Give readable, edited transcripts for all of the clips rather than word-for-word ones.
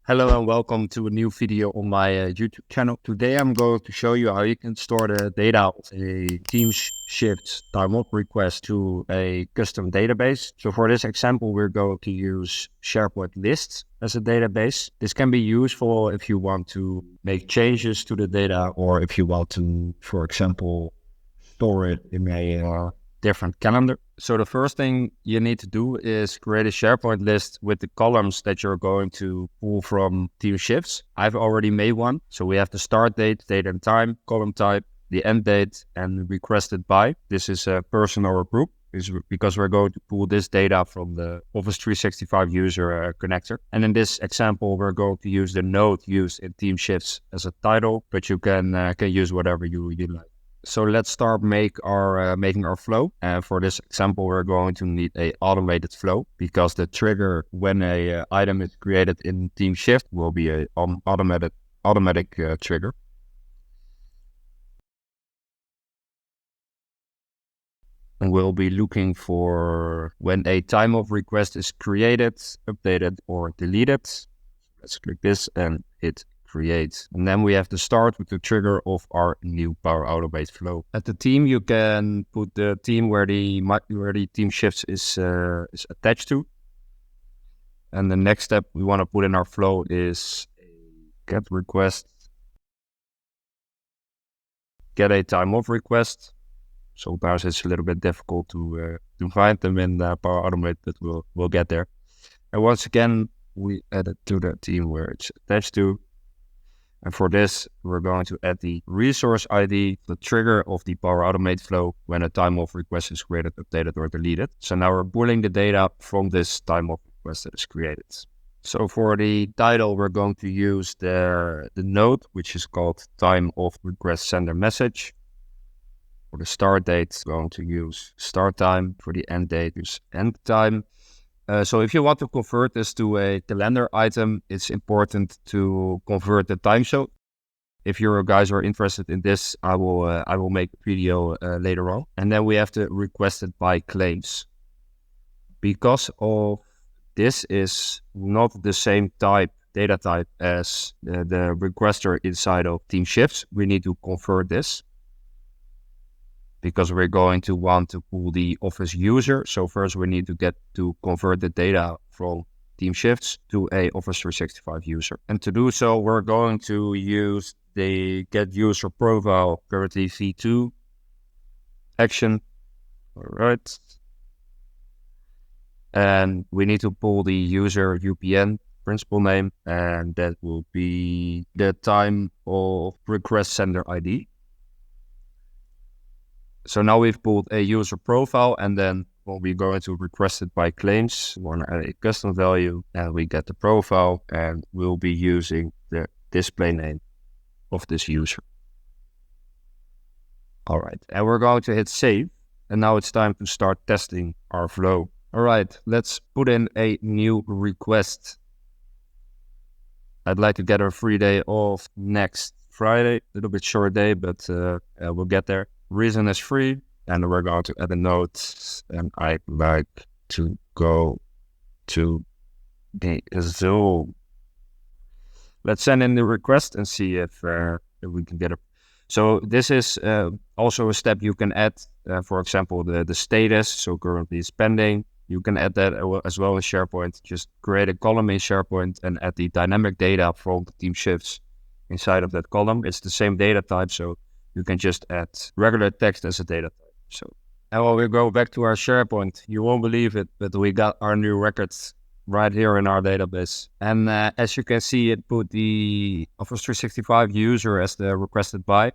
Hello and welcome to a new video on my YouTube channel. Today I'm going to show you how you can store the data of a team shift time off request to a custom database. So for this example, we're going to use SharePoint lists as a database. This can be useful if you want to make changes to the data or if you want to, for example, store it in a different calendar. So the first thing you need to do is create a SharePoint list with the columns that you're going to pull from team shifts. I've already made one. So we have the start date, date and time, column type, the end date, and requested by. This is a person or a group because we're going to pull this data from the Office 365 user connector. And in this example, we're going to use the node used in team shifts as a title, but you can use whatever you like. So let's start making our flow. And for this example, we're going to need a automated flow because the trigger when a item is created in team shift will be a automatic trigger. And we'll be looking for when a time of request is created, updated, or deleted. Let's click this and hit create. And then we have to start with the trigger of our new Power Automate flow. At the team, you can put the team where the team shifts is attached to. And the next step we want to put in our flow is a get request, get a time off request. Sometimes it's a little bit difficult to find them in Power Automate, but we'll get there. And once again, we add it to the team where it's attached to. And for this, we're going to add the resource ID, the trigger of the Power Automate flow when a time off request is created, updated, or deleted. So now we're pulling the data from this time off request that is created. So for the title, we're going to use the node, which is called time off request sender message. For the start date, we're going to use start time. For the end date, use end time. So if you want to convert this to a calendar item, it's important to convert the time zone. If you guys are interested in this, I will make a video later on. And then we have to request it by claims. Because of this is not the same data type as the requester inside of team shifts, we need to convert this. Because we're going to want to pull the Office user. So first we need to convert the data from team shifts to a Office 365 user. And to do so, we're going to use the get user profile, currently v2 action. All right. And we need to pull the user UPN principal name, and that will be the time of request sender ID. So now we've pulled a user profile, and then when we go into request it by claims, we want to add a custom value, and we get the profile, and we'll be using the display name of this user. All right, and we're going to hit save, and now it's time to start testing our flow. All right, let's put in a new request. I'd like to get a free day off next Friday. A little bit short day, but we'll get there. Reason is free, and we're going to add a note, and I'd like to go to the Zoom. Let's send in the request and see if we can get it. So this is also a step you can add, for example, the status. So currently it's pending. You can add that as well in SharePoint. Just create a column in SharePoint and add the dynamic data from the team shifts inside of that column. It's the same data type, so you can just add regular text as a data type. So, and when we go back to our SharePoint, you won't believe it, but we got our new records right here in our database. And as you can see, it put the Office 365 user as the requested by.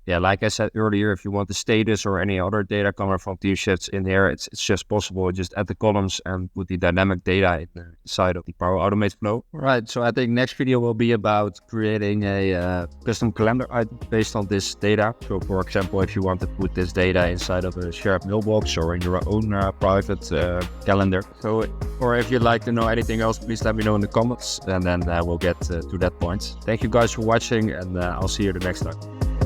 Yeah, like I said earlier, if you want the status or any other data coming from team shifts in here, it's just possible. Just add the columns and put the dynamic data inside of the Power Automate flow. Right, so I think next video will be about creating a custom calendar item based on this data. So for example, if you want to put this data inside of a shared mailbox or in your own private calendar. So, or if you'd like to know anything else, please let me know in the comments, and then we'll get to that point. Thank you guys for watching, and I'll see you the next time.